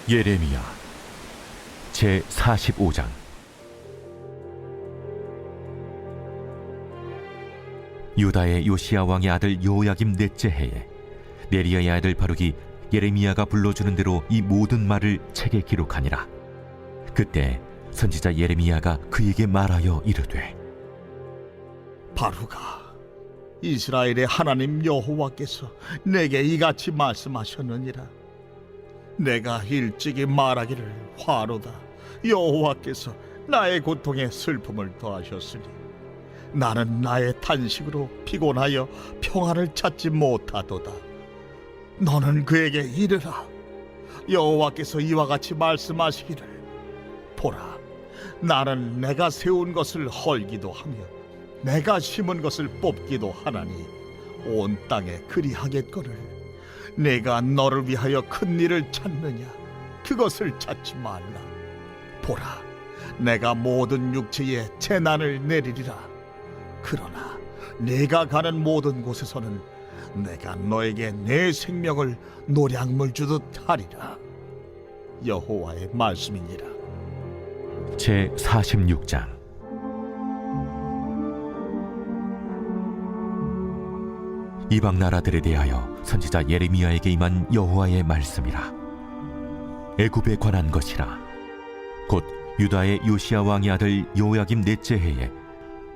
예레미야 제45장. 유다의 요시야 왕의 아들 요야김 넷째 해에 네리야의 아들 바룩이 예레미야가 불러주는 대로 이 모든 말을 책에 기록하니라. 그때 선지자 예레미야가 그에게 말하여 이르되, 바루가, 이스라엘의 하나님 여호와께서 내게 이같이 말씀하셨느니라. 내가 일찍이 말하기를 화로다. 여호와께서 나의 고통에 슬픔을 더하셨으니 나는 나의 탄식으로 피곤하여 평안을 찾지 못하도다. 너는 그에게 이르라. 여호와께서 이와 같이 말씀하시기를, 보라, 나는 내가 세운 것을 헐기도 하며 내가 심은 것을 뽑기도 하나니 온 땅에 그리하겠거늘 내가 너를 위하여 큰 일을 찾느냐? 그것을 찾지 말라. 보라, 내가 모든 육체에 재난을 내리리라. 그러나 내가 가는 모든 곳에서는 내가 너에게 내 생명을 노량물 주듯 하리라. 여호와의 말씀이니라. 제46장. 이방 나라들에 대하여 선지자 예레미야에게 임한 여호와의 말씀이라. 애굽에 관한 것이라. 곧 유다의 요시야 왕의 아들 요야김 넷째 해에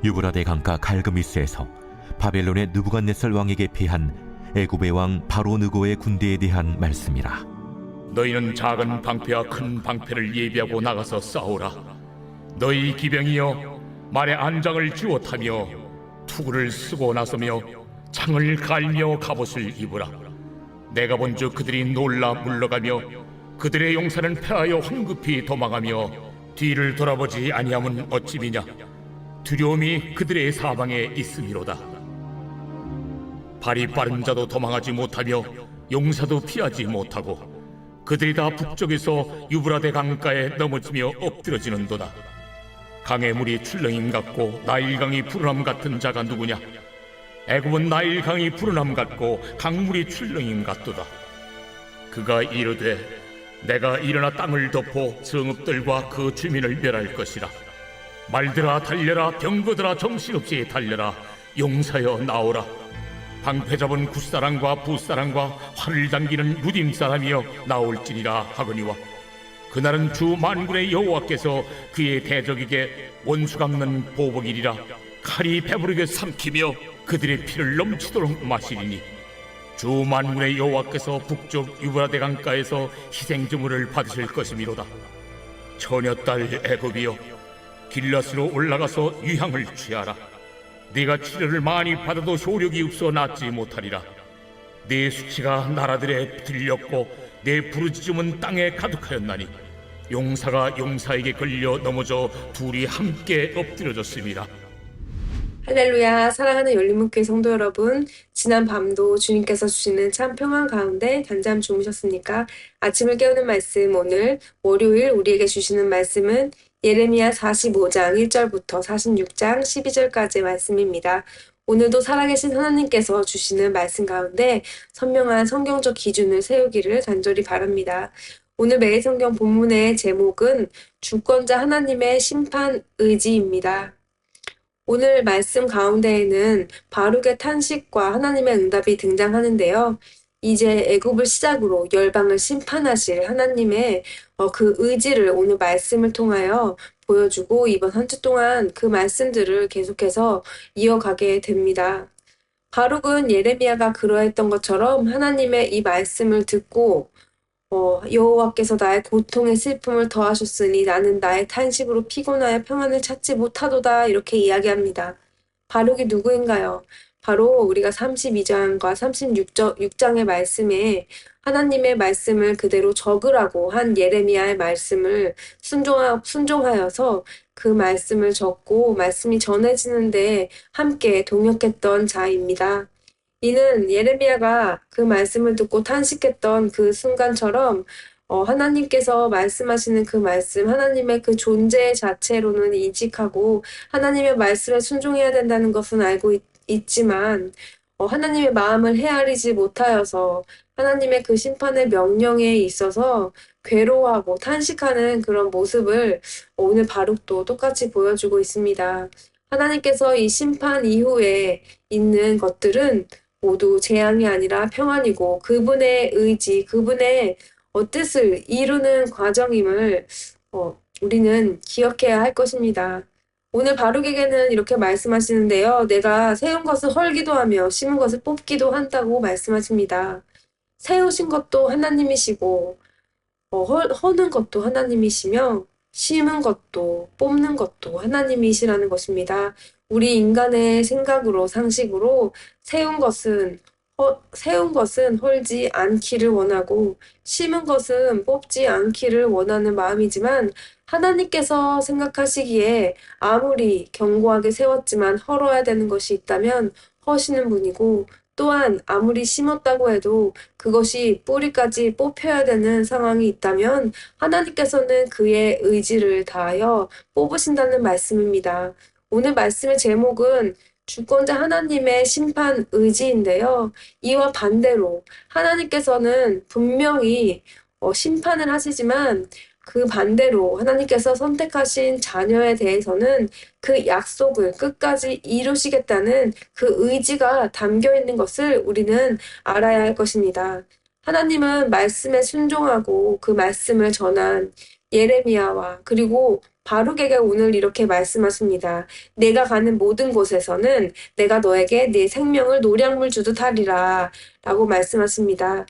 유브라데 강가 갈그미스에서 바벨론의 느부갓네살 왕에게 패한 애굽의 왕 바로 느고의 군대에 대한 말씀이라. 너희는 작은 방패와 큰 방패를 예비하고 나가서 싸우라. 너희 기병이여, 말에 안장을 쥐어 타며 투구를 쓰고 나서며 창을 갈며 갑옷을 입으라. 내가 본즉 그들이 놀라 물러가며 그들의 용사는 패하여 황급히 도망하며 뒤를 돌아보지 아니함은 어찌미냐? 두려움이 그들의 사방에 있음이로다. 발이 빠른 자도 도망하지 못하며 용사도 피하지 못하고 그들이 다 북쪽에서 유브라데 강가에 넘어지며 엎드러지는도다. 강의 물이 출렁임 같고 나일강이 푸른함 같은 자가 누구냐? 애굽은 나일강이 푸른함 같고 강물이 출렁임 같도다. 그가 이르되, 내가 일어나 땅을 덮어 성읍들과 그 주민을 멸할 것이라. 말들아 달려라, 병거들아 정신없이 달려라. 용사여 나오라. 방패 잡은 굿사람과 붓사람과 활을 당기는 무딤사람이여 나올지니라 하거니와, 그날은 주 만군의 여호와께서 그의 대적에게 원수 갚는 보복이리라. 칼이 배부르게 삼키며 그들의 피를 넘치도록 마시리니, 주 만군의 여호와께서 북쪽 유브라데 강가에서 희생제물을 받으실 것이미로다. 처녀딸 애굽이여, 길라스로 올라가서 유향을 취하라. 네가 치료를 많이 받아도 효력이 없어 낫지 못하리라. 네 수치가 나라들에 들렸고 내 부르짖음은 땅에 가득하였나니 용사가 용사에게 걸려 넘어져 둘이 함께 엎드려졌습니다. 할렐루야. 사랑하는 열린문교회 성도 여러분, 지난 밤도 주님께서 주시는 참 평안 가운데 단잠 주무셨습니까? 아침을 깨우는 말씀, 오늘 월요일 우리에게 주시는 말씀은 예레미야 45장 1절부터 46장 12절까지의 말씀입니다. 오늘도 살아계신 하나님께서 주시는 말씀 가운데 선명한 성경적 기준을 세우기를 간절히 바랍니다. 오늘 매일 성경 본문의 제목은 주권자 하나님의 심판 의지입니다. 오늘 말씀 가운데에는 바룩의 탄식과 하나님의 응답이 등장하는데요. 이제 애굽을 시작으로 열방을 심판하실 하나님의 그 의지를 오늘 말씀을 통하여 보여주고 이번 한 주 동안 그 말씀들을 계속해서 이어가게 됩니다. 바룩은 예레미야가 그러했던 것처럼 하나님의 이 말씀을 듣고 여호와께서 나의 고통의 슬픔을 더하셨으니 나는 나의 탄식으로 피곤하여 평안을 찾지 못하도다, 이렇게 이야기합니다. 바룩이 누구인가요? 바로 우리가 32장과 36장의 말씀에 하나님의 말씀을 그대로 적으라고 한 예레미야의 말씀을 순종하여서 그 말씀을 적고 말씀이 전해지는데 함께 동역했던 자입니다. 이는 예레미야가 그 말씀을 듣고 탄식했던 그 순간처럼 하나님께서 말씀하시는 그 말씀, 하나님의 그 존재 자체로는 인식하고 하나님의 말씀에 순종해야 된다는 것은 알고 있지만 하나님의 마음을 헤아리지 못하여서 하나님의 그 심판의 명령에 있어서 괴로워하고 탄식하는 그런 모습을 오늘 바룩도 똑같이 보여주고 있습니다. 하나님께서 이 심판 이후에 있는 것들은 모두 재앙이 아니라 평안이고 그분의 의지, 그분의 뜻을 이루는 과정임을 우리는 기억해야 할 것입니다. 오늘 바룩에게는 이렇게 말씀하시는데요. 내가 세운 것을 헐기도 하며 심은 것을 뽑기도 한다고 말씀하십니다. 세우신 것도 하나님이시고 허는 것도 하나님이시며 심은 것도 뽑는 것도 하나님이시라는 것입니다. 우리 인간의 생각으로 상식으로 세운 것은 헐지 않기를 원하고 심은 것은 뽑지 않기를 원하는 마음이지만 하나님께서 생각하시기에 아무리 견고하게 세웠지만 헐어야 되는 것이 있다면 허시는 분이고 또한 아무리 심었다고 해도 그것이 뿌리까지 뽑혀야 되는 상황이 있다면 하나님께서는 그의 의지를 다하여 뽑으신다는 말씀입니다. 오늘 말씀의 제목은 주권자 하나님의 심판 의지인데요. 이와 반대로 하나님께서는 분명히 심판을 하시지만 그 반대로 하나님께서 선택하신 자녀에 대해서는 그 약속을 끝까지 이루시겠다는 그 의지가 담겨 있는 것을 우리는 알아야 할 것입니다. 하나님은 말씀에 순종하고 그 말씀을 전한 예레미야와 그리고 바룩에게 오늘 이렇게 말씀하십니다. 내가 가는 모든 곳에서는 내가 너에게 네 생명을 노량물 주듯 하리라 라고 말씀하십니다.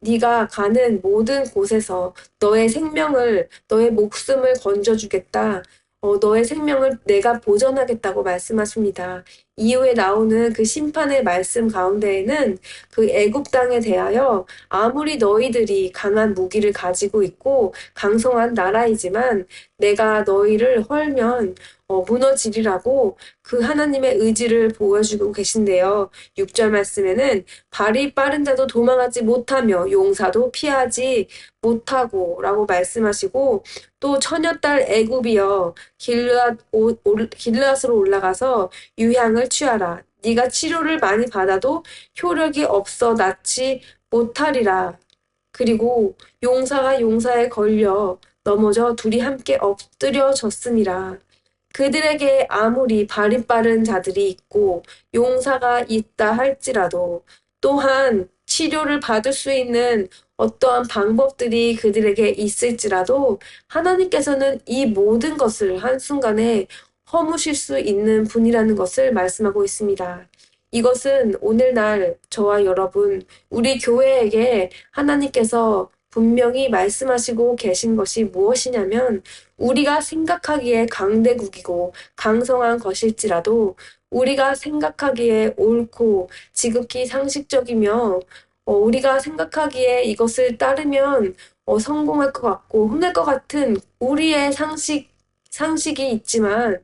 네가 가는 모든 곳에서 너의 생명을, 너의 목숨을 건져주겠다. 너의 생명을 내가 보전하겠다고 말씀하십니다. 이후에 나오는 그 심판의 말씀 가운데에는 그 애굽 땅에 대하여 아무리 너희들이 강한 무기를 가지고 있고 강성한 나라이지만 내가 너희를 헐면 무너지리라고 그 하나님의 의지를 보여주고 계신데요. 6절 말씀에는 발이 빠른 자도 도망하지 못하며 용사도 피하지 못하고 라고 말씀하시고 또 처녀딸 애굽이여 길르앗으로 올라가서 유향을 취하라. 네가 치료를 많이 받아도 효력이 없어 낫지 못하리라. 그리고 용사가 용사에 걸려 넘어져 둘이 함께 엎드려졌음이라. 그들에게 아무리 발이 빠른 자들이 있고 용사가 있다 할지라도 또한 치료를 받을 수 있는 어떠한 방법들이 그들에게 있을지라도 하나님께서는 이 모든 것을 한순간에 허무실 수 있는 분이라는 것을 말씀하고 있습니다. 이것은 오늘날 저와 여러분, 우리 교회에게 하나님께서 분명히 말씀하시고 계신 것이 무엇이냐면 우리가 생각하기에 강대국이고 강성한 것일지라도 우리가 생각하기에 옳고 지극히 상식적이며 우리가 생각하기에 이것을 따르면 성공할 것 같고 혼날 것 같은 우리의 상식이 있지만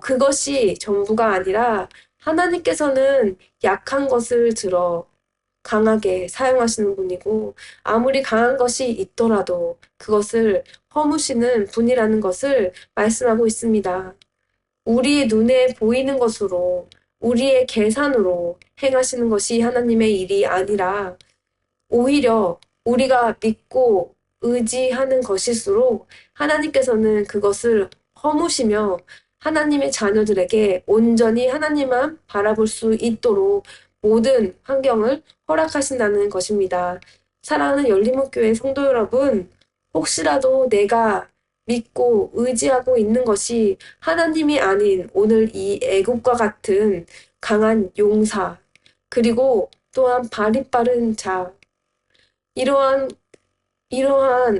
그것이 전부가 아니라 하나님께서는 약한 것을 들어 강하게 사용하시는 분이고 아무리 강한 것이 있더라도 그것을 허무시는 분이라는 것을 말씀하고 있습니다. 우리의 눈에 보이는 것으로 우리의 계산으로 행하시는 것이 하나님의 일이 아니라 오히려 우리가 믿고 의지하는 것일수록 하나님께서는 그것을 허무시며 하나님의 자녀들에게 온전히 하나님만 바라볼 수 있도록 모든 환경을 허락하신다는 것입니다. 사랑하는 열린목교회 성도 여러분, 혹시라도 내가 믿고 의지하고 있는 것이 하나님이 아닌 오늘 이 애굽과 같은 강한 용사, 그리고 또한 발이 빠른 자, 이러한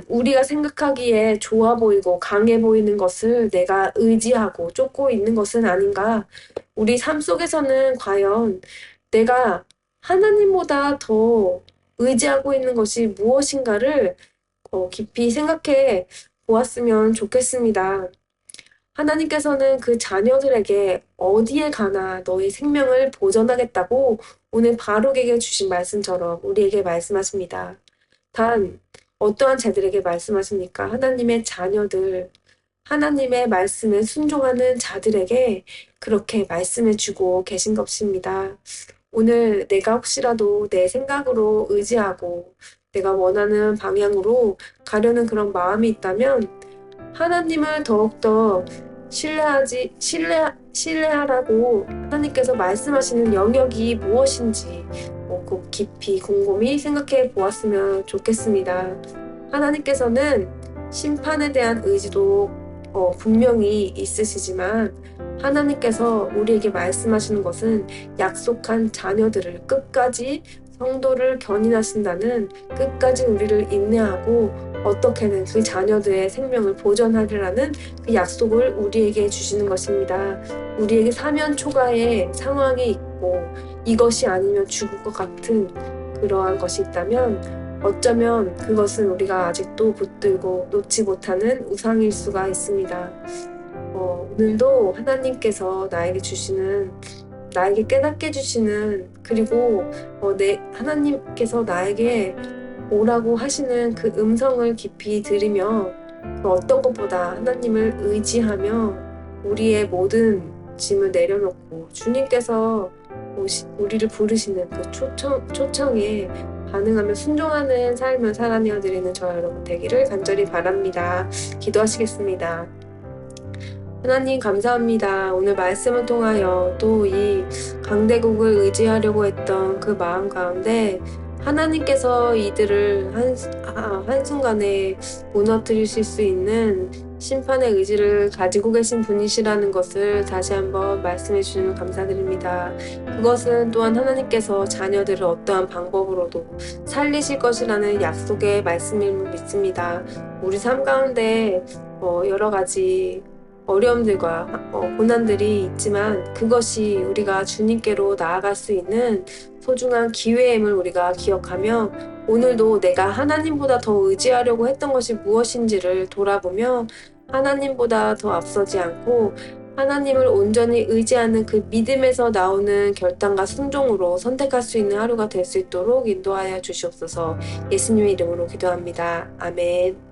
우리가 생각하기에 좋아 보이고 강해 보이는 것을 내가 의지하고 쫓고 있는 것은 아닌가? 우리 삶 속에서는 과연 내가 하나님보다 더 의지하고 있는 것이 무엇인가를 깊이 생각해 보았으면 좋겠습니다. 하나님께서는 그 자녀들에게 어디에 가나 너의 생명을 보전하겠다고 오늘 바룩에게 주신 말씀처럼 우리에게 말씀하십니다. 단 어떠한 자들에게 말씀하십니까? 하나님의 자녀들, 하나님의 말씀에 순종하는 자들에게 그렇게 말씀해 주고 계신 것입니다. 오늘 내가 혹시라도 내 생각으로 의지하고 내가 원하는 방향으로 가려는 그런 마음이 있다면 하나님을 더욱더 신뢰하라고 하나님께서 말씀하시는 영역이 무엇인지 꼭 깊이 곰곰이 생각해 보았으면 좋겠습니다. 하나님께서는 심판에 대한 의지도 분명히 있으시지만 하나님께서 우리에게 말씀하시는 것은 약속한 자녀들을 끝까지 성도를 견인하신다는 끝까지 우리를 인내하고 어떻게든 그 자녀들의 생명을 보전하리라는 그 약속을 우리에게 주시는 것입니다. 우리에게 사면 초가의 상황이 있고 이것이 아니면 죽을 것 같은 그러한 것이 있다면 어쩌면 그것은 우리가 아직도 붙들고 놓지 못하는 우상일 수가 있습니다. 오늘도 하나님께서 나에게 깨닫게 주시는 그리고 하나님께서 나에게 오라고 하시는 그 음성을 깊이 들으며 어떤 것보다 하나님을 의지하며 우리의 모든 짐을 내려놓고 주님께서 우리를 부르시는 그 초청에 반응하며 순종하는 삶을 살아내어 드리는 저와 여러분 되기를 간절히 바랍니다. 기도하시겠습니다. 하나님 감사합니다. 오늘 말씀을 통하여 또 이 강대국을 의지하려고 했던 그 마음 가운데 하나님께서 이들을 한순간에 무너뜨리실 수 있는 심판의 의지를 가지고 계신 분이시라는 것을 다시 한번 말씀해 주시면 감사드립니다. 그것은 또한 하나님께서 자녀들을 어떠한 방법으로도 살리실 것이라는 약속의 말씀임을 믿습니다. 우리 삶 가운데 여러 가지 어려움들과 고난들이 있지만 그것이 우리가 주님께로 나아갈 수 있는 소중한 기회임을 우리가 기억하며 오늘도 내가 하나님보다 더 의지하려고 했던 것이 무엇인지를 돌아보며 하나님보다 더 앞서지 않고 하나님을 온전히 의지하는 그 믿음에서 나오는 결단과 순종으로 선택할 수 있는 하루가 될 수 있도록 인도하여 주시옵소서. 예수님의 이름으로 기도합니다. 아멘.